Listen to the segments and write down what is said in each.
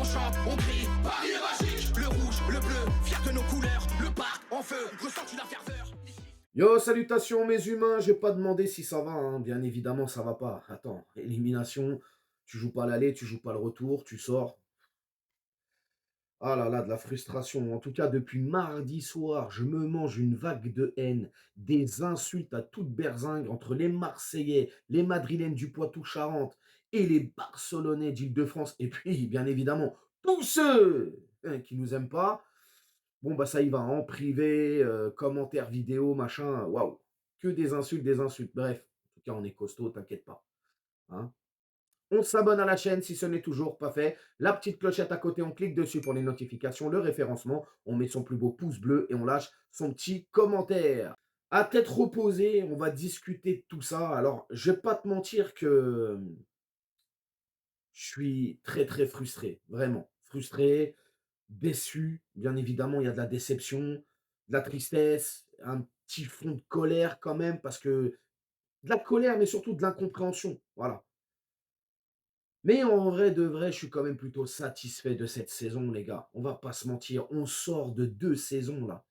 chante, on crie, Paris est magique. Le rouge, le bleu, fier de nos couleurs, le parc en feu, ressens la ferveur. Yo, salutations mes humains, je vais pas demander si ça va, hein. Bien évidemment ça va pas. Attends, élimination, tu joues pas l'aller, tu joues pas le retour, tu sors. Ah là là, de la frustration. En tout cas, depuis mardi soir, je me mange une vague de haine, des insultes à toute berzingue entre les Marseillais, les Madrilènes du Poitou-Charentes et les Barcelonais d'Île-de-France. Et puis, bien évidemment, tous ceux qui nous aiment pas. Bon, bah ça y va, en privé, commentaires vidéo, machin, waouh. Que des insultes, des insultes. Bref, en tout cas, on est costaud, t'inquiète pas. Hein. On s'abonne à la chaîne si ce n'est toujours pas fait. La petite clochette à côté, on clique dessus pour les notifications, le référencement. On met son plus beau pouce bleu et on lâche son petit commentaire. À tête reposée, on va discuter de tout ça. Alors, je vais pas te mentir que je suis très très frustré, vraiment. Frustré, déçu, bien évidemment, il y a de la déception, de la tristesse, un petit fond de colère quand même, parce que de la colère, mais surtout de l'incompréhension, voilà. Mais en vrai de vrai, je suis quand même plutôt satisfait de cette saison, les gars. On va pas se mentir, on sort de 2 saisons là,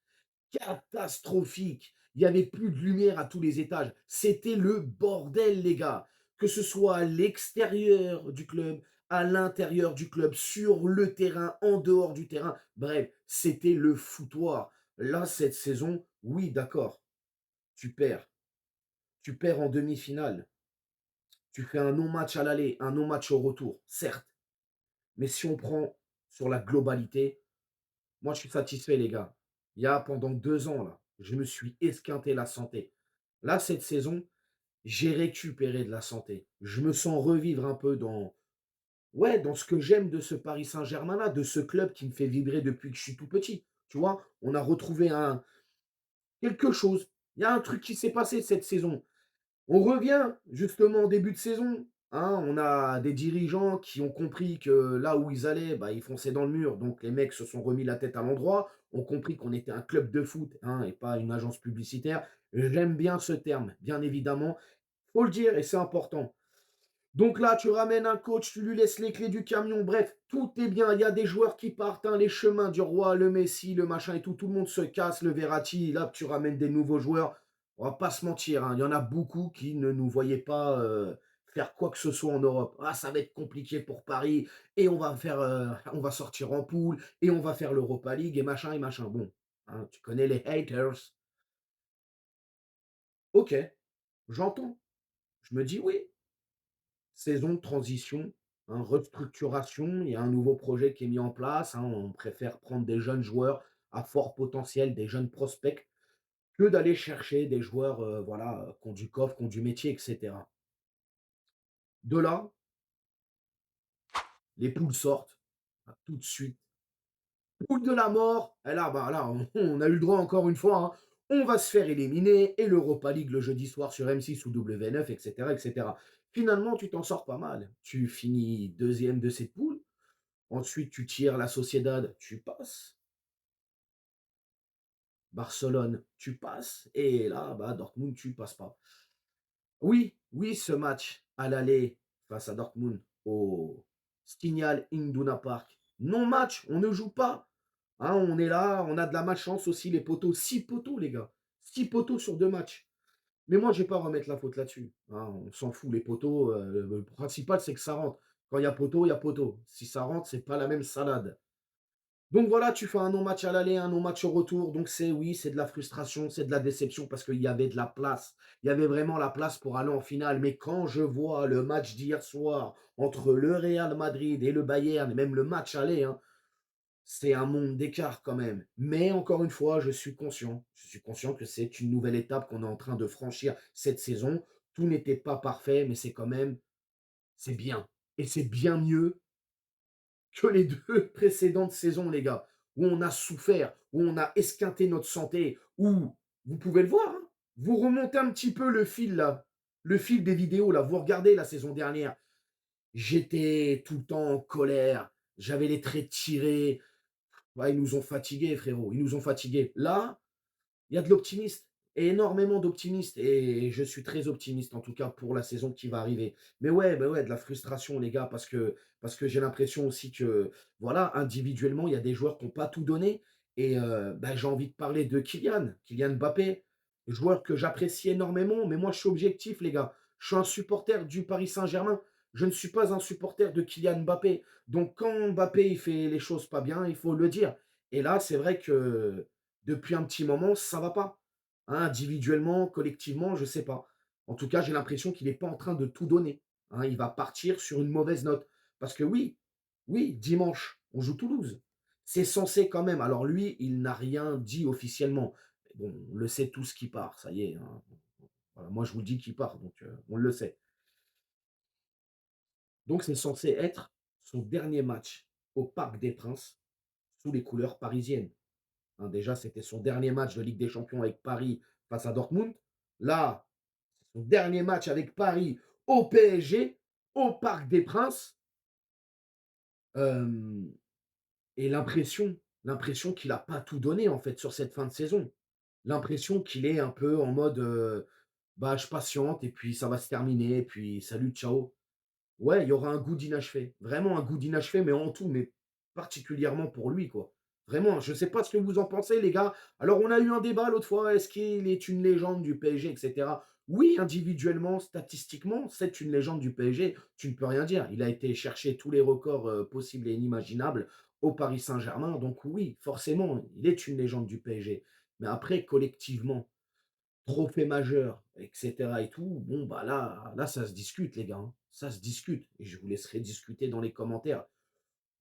catastrophiques. Il y avait plus de lumière à tous les étages. C'était le bordel, les gars. Que ce soit à l'extérieur du club, à l'intérieur du club, sur le terrain, en dehors du terrain. Bref, c'était le foutoir. Là, cette saison, oui, d'accord, tu perds. Tu perds en demi-finale. Tu fais un non-match à l'aller, un non-match au retour, certes. Mais si on prend sur la globalité, moi, je suis satisfait, les gars. Il y a pendant 2 ans, là, je me suis esquinté la santé. Là, cette saison, j'ai récupéré de la santé. Je me sens revivre un peu dans, ouais, dans ce que j'aime de ce Paris Saint-Germain-là, de ce club qui me fait vibrer depuis que je suis tout petit. Tu vois, on a retrouvé quelque chose. Il y a un truc qui s'est passé cette saison. On revient justement en début de saison. Hein, on a des dirigeants qui ont compris que là où ils allaient, bah, ils fonçaient dans le mur. Donc les mecs se sont remis la tête à l'endroit, ont compris qu'on était un club de foot, hein, et pas une agence publicitaire. J'aime bien ce terme, bien évidemment. Faut le dire et c'est important. Donc là, tu ramènes un coach, tu lui laisses les clés du camion. Bref, tout est bien. Il y a des joueurs qui partent, hein, les chemins du roi, le Messi, le machin et tout. Tout le monde se casse, le Verratti. Là, tu ramènes des nouveaux joueurs. On va pas se mentir, hein, il y en a beaucoup qui ne nous voyaient pas faire quoi que ce soit en Europe. Ah, ça va être compliqué pour Paris et on va sortir en poule et on va faire l'Europa League et machin et machin. Bon, hein, tu connais les haters. Ok, j'entends. Je me dis oui, saison de transition, hein, restructuration, il y a un nouveau projet qui est mis en place, hein, on préfère prendre des jeunes joueurs à fort potentiel, des jeunes prospects, que d'aller chercher des joueurs, voilà, qui ont du coffre, qui ont du métier, et cetera. De là, les poules sortent, ah, tout de suite. Poule de la mort, et là, bah, là, on a eu le droit encore une fois, hein, on va se faire éliminer, et l'Europa League le jeudi soir sur M6 ou W9, et cetera, et cetera. Finalement, tu t'en sors pas mal. Tu finis deuxième de cette poule. Ensuite, tu tires la Sociedad, tu passes. Barcelone, tu passes. Et là, bah, Dortmund, tu passes pas. Oui, oui, ce match à l'aller face à Dortmund au Signal Iduna Park. Non-match, on ne joue pas. Hein, on est là, on a de la malchance aussi, les poteaux. 6 poteaux, les gars. 6 poteaux sur 2 matchs. Mais moi, je ne vais pas remettre la faute là-dessus. Hein, on s'en fout, les poteaux. Le principal, c'est que ça rentre. Quand il y a poteau, il y a poteau. Si ça rentre, c'est pas la même salade. Donc voilà, tu fais un non-match à l'aller, un non-match au retour. Donc c'est oui, c'est de la frustration, c'est de la déception parce qu'il y avait de la place. Il y avait vraiment la place pour aller en finale. Mais quand je vois le match d'hier soir entre le Real Madrid et le Bayern, et même le match aller, hein, c'est un monde d'écart quand même. Mais encore une fois, je suis conscient. Je suis conscient que c'est une nouvelle étape qu'on est en train de franchir cette saison. Tout n'était pas parfait, mais c'est quand même, c'est bien. Et c'est bien mieux que les 2 précédentes saisons, les gars, où on a souffert, où on a esquinté notre santé, où, vous pouvez le voir, hein, vous remontez un petit peu le fil là, le fil des vidéos là, vous regardez la saison dernière, j'étais tout le temps en colère, j'avais les traits tirés, ouais, ils nous ont fatigués frérot, ils nous ont fatigués. Là, il y a de l'optimiste énormément d'optimistes et je suis très optimiste, en tout cas, pour la saison qui va arriver. Mais ouais, bah, ouais, de la frustration, les gars, parce que j'ai l'impression aussi que, voilà, individuellement, il y a des joueurs qui ont pas tout donné et bah, j'ai envie de parler de Kylian Mbappé, joueur que j'apprécie énormément, mais moi, je suis objectif, les gars. Je suis un supporter du Paris Saint-Germain. Je ne suis pas un supporter de Kylian Mbappé. Donc quand Mbappé, il fait les choses pas bien, il faut le dire. Et là, c'est vrai que depuis un petit moment, ça va pas. Hein, individuellement, collectivement, je sais pas. En tout cas, j'ai l'impression qu'il est pas en train de tout donner. Hein, il va partir sur une mauvaise note. Parce que oui, oui, dimanche, on joue Toulouse. C'est censé quand même. Alors lui, il n'a rien dit officiellement. Mais bon, on le sait tous qui part, ça y est, hein. Voilà, moi, je vous dis qui part, donc on le sait. Donc c'est censé être son dernier match au Parc des Princes sous les couleurs parisiennes. Hein, déjà, c'était son dernier match de Ligue des Champions avec Paris face à Dortmund. Là, c'est son dernier match avec Paris au PSG, au Parc des Princes. Hem et l'impression qu'il a pas tout donné, en fait, sur cette fin de saison. L'impression qu'il est un peu en mode, bah, je patiente et puis ça va se terminer et puis salut, ciao. Ouais, il y aura un goût d'inachevé. Vraiment un goût d'inachevé, mais en tout, mais particulièrement pour lui, quoi. Vraiment, je sais pas ce que vous en pensez, les gars. Alors, on a eu un débat l'autre fois, est-ce qu'il est une légende du PSG, et cetera. Oui, individuellement, statistiquement, c'est une légende du PSG. Tu ne peux rien dire. Il a été chercher tous les records possibles et inimaginables au Paris Saint-Germain. Donc oui, forcément, il est une légende du PSG. Mais après, collectivement, trophée majeur et cetera et tout, bon, bah, là, ça se discute les gars, hein. Ça se discute et je vous laisserai discuter dans les commentaires.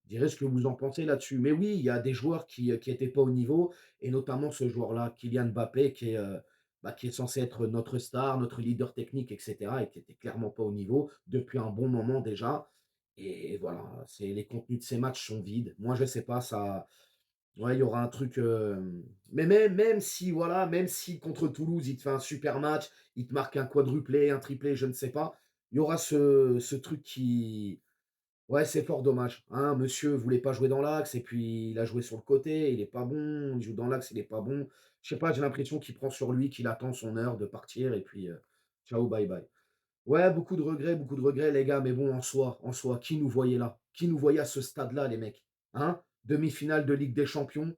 Direz ce que vous en pensez là-dessus. Mais oui, il y a des joueurs qui étaient pas au niveau et notamment ce joueur-là, Kylian Mbappé, bah, qui est censé être notre star, notre leader technique et cetera et qui était clairement pas au niveau depuis un bon moment déjà et voilà, c'est les contenus de ces matchs sont vides. Moi, je sais pas, ça ouais, il y aura un truc, mais même si voilà, même si contre Toulouse, il te fait un super match, il te marque un quadruplé, un triplé, je ne sais pas, il y aura ce truc qui ouais, c'est fort dommage, hein. Monsieur voulait pas jouer dans l'axe et puis il a joué sur le côté, il est pas bon, il joue dans l'axe, il est pas bon. Je sais pas, j'ai l'impression qu'il prend sur lui, qu'il attend son heure de partir et puis, ciao, bye bye. Ouais, beaucoup de regrets, les gars, mais bon, en soi, qui nous voyait là? Qui nous voyait à ce stade-là, les mecs? Hein? Demi-finale de Ligue des Champions.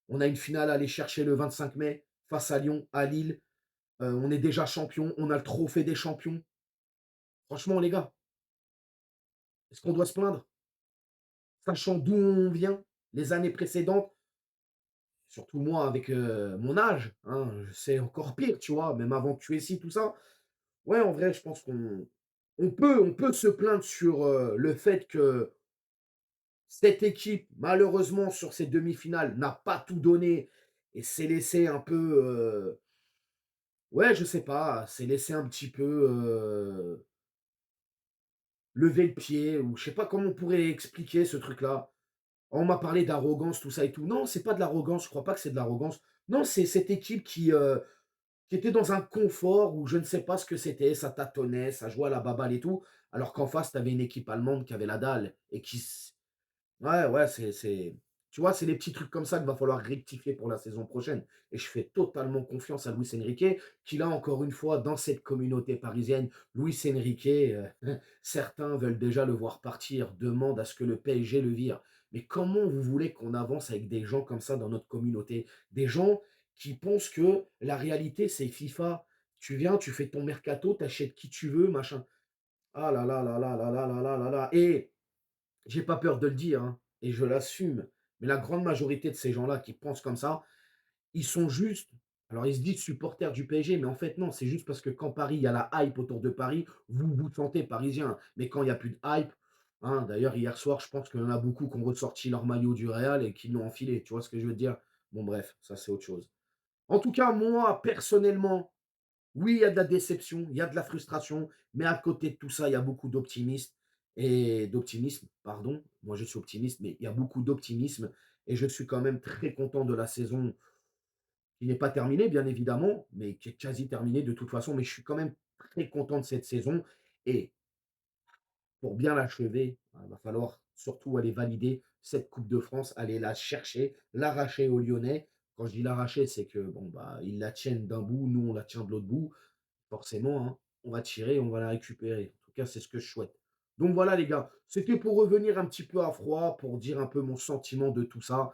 On a une finale à aller chercher le 25 mai face à Lyon, à Lille. On est déjà champion. On a le trophée des champions. Franchement, les gars, est-ce qu'on doit se plaindre? Sachant d'où on vient, les années précédentes, surtout moi avec mon âge, hein, c'est encore pire, tu vois, même avant que tu aies ci, tout ça. Ouais, en vrai, je pense qu'on peut se plaindre sur le fait que cette équipe, malheureusement, sur ces demi-finales, n'a pas tout donné et s'est laissé un peu, ouais, je sais pas, s'est laissé un petit peu, lever le pied ou je sais pas comment on pourrait expliquer ce truc-là. On m'a parlé d'arrogance, tout ça et tout. Non, c'est pas de l'arrogance, je crois pas que c'est de l'arrogance. Non, c'est cette équipe qui était dans un confort où je ne sais pas ce que c'était, ça tâtonnait, ça jouait à la baballe et tout, alors qu'en face, tu avais une équipe allemande qui avait la dalle et qui ouais, ouais, c'est tu vois, c'est les petits trucs comme ça qu'il va falloir rectifier pour la saison prochaine et je fais totalement confiance à Luis Enrique, qui là, encore une fois, dans cette communauté parisienne, Luis Enrique, certains veulent déjà le voir partir, demandent à ce que le PSG le vire. Mais comment vous voulez qu'on avance avec des gens comme ça dans notre communauté? Des gens qui pensent que la réalité, c'est FIFA. Tu viens, tu fais ton mercato, tu achètes qui tu veux, machin. Ah là là là là là là là là là là et j'ai pas peur de le dire, hein, et je l'assume, mais la grande majorité de ces gens-là qui pensent comme ça, ils sont juste alors ils se disent supporters du PSG, mais en fait non, c'est juste parce que quand Paris, il y a la hype autour de Paris, vous vous sentez parisien. Mais quand il y a plus de hype, hein, d'ailleurs hier soir, je pense qu'il y en a beaucoup qui ont ressorti leur maillot du Real et qui l'ont enfilé, tu vois ce que je veux dire? Bon bref, ça c'est autre chose. En tout cas, moi, personnellement, oui, il y a de la déception, il y a de la frustration, mais à côté de tout ça, il y a beaucoup d'optimisme, pardon. Moi, je suis optimiste, mais il y a beaucoup d'optimisme et je suis quand même très content de la saison qui n'est pas terminée, bien évidemment, mais qui est quasi terminée de toute façon. Mais je suis quand même très content de cette saison et pour bien l'achever, il va falloir surtout aller valider cette coupe de France, aller la chercher, l'arracher aux Lyonnais Quand je dis l'arracher, c'est que bon, bah, ils la tiennent d'un bout, nous on la tient de l'autre bout. Forcément, hein, on va tirer, on va la récupérer. En tout cas, c'est ce que je souhaite. Donc voilà les gars, c'était pour revenir un petit peu à froid, pour dire un peu mon sentiment de tout ça.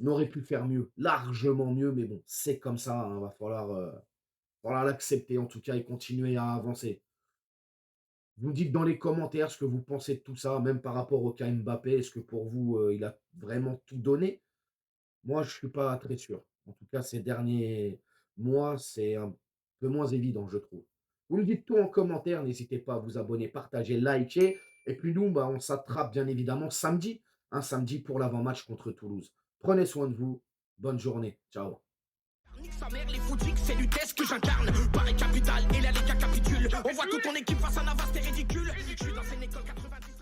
On aurait pu faire mieux, largement mieux, mais bon, c'est comme ça, hein, va falloir l'accepter en tout cas et continuer à avancer. Vous me dites dans les commentaires ce que vous pensez de tout ça, même par rapport au cas Mbappé. Est-ce que pour vous, il a vraiment tout donné? Moi, je suis pas très sûr. En tout cas, ces derniers mois, c'est un peu moins évident, je trouve. Vous me dites tout en commentaire, n'hésitez pas à vous abonner, partager, liker et puis nous, bah, on s'attrape bien évidemment samedi, un samedi pour l'avant-match contre Toulouse. Prenez soin de vous, bonne journée, ciao. Nique sa mère, les footix, c'est l'UTES que j'incarne. Paris capitale et la Liga capitule. On voit que ton équipe face à Navas, t'es ridicule. Je suis dans une école 90.